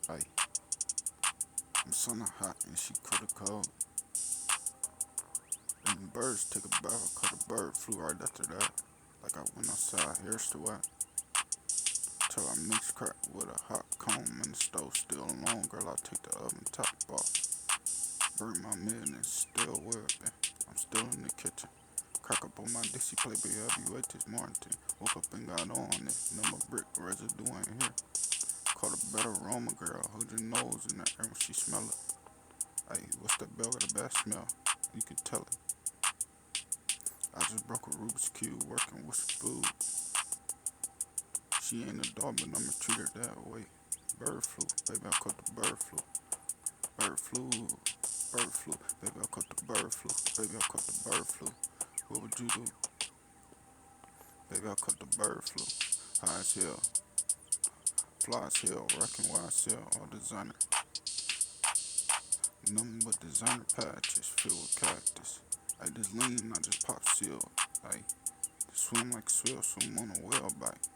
Ay, I'm sunning hot and she caught a cold. And birds take a bath, I caught a bird flu right after that. Like I went outside, here's the wet. Till I mix crack with a hot comb and the stove still long. Girl, I take the oven top off. Burn my mid and still whipping. I'm still in the kitchen. Crack up on my Dixie plate, baby, I be wait this morning. Woke up and got on it. Number brick residue in here. Caught a better aroma, girl. Hold your nose in the air when she smell it. Hey, what's that bell got a bad smell? You can tell it. I just broke a Rubik's Cube working with food. She ain't a dog, but I'ma treat her that way. Bird flu, baby, I caught the bird flu. Bird flu, bird flu, baby, I caught the bird flu. Baby, I caught the bird flu. What would you do? Baby, I caught the bird flu. High as hell, fly as hell, rockin' wide as hell, all designer. Nothing but designer patches filled with cactus. Hey, this lean, I just pop seal. Hey, swim like a swim on a whale bite.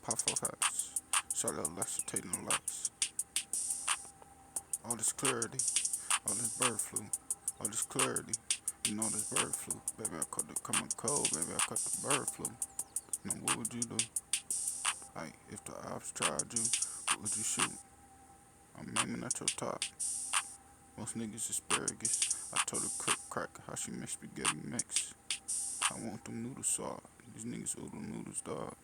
Pop off hats, shot out laxitating the lights. All this clarity, all this bird flu, all this clarity, and all this bird flu. Baby, I caught the common cold, baby, I caught the bird flu. Now what would you do? Hey, if the ops tried you, what would you shoot? I'm aiming at your top. Most niggas asparagus. I told her cook crack how she make spaghetti mix. I want them noodles soft. These niggas oodle noodles, dog.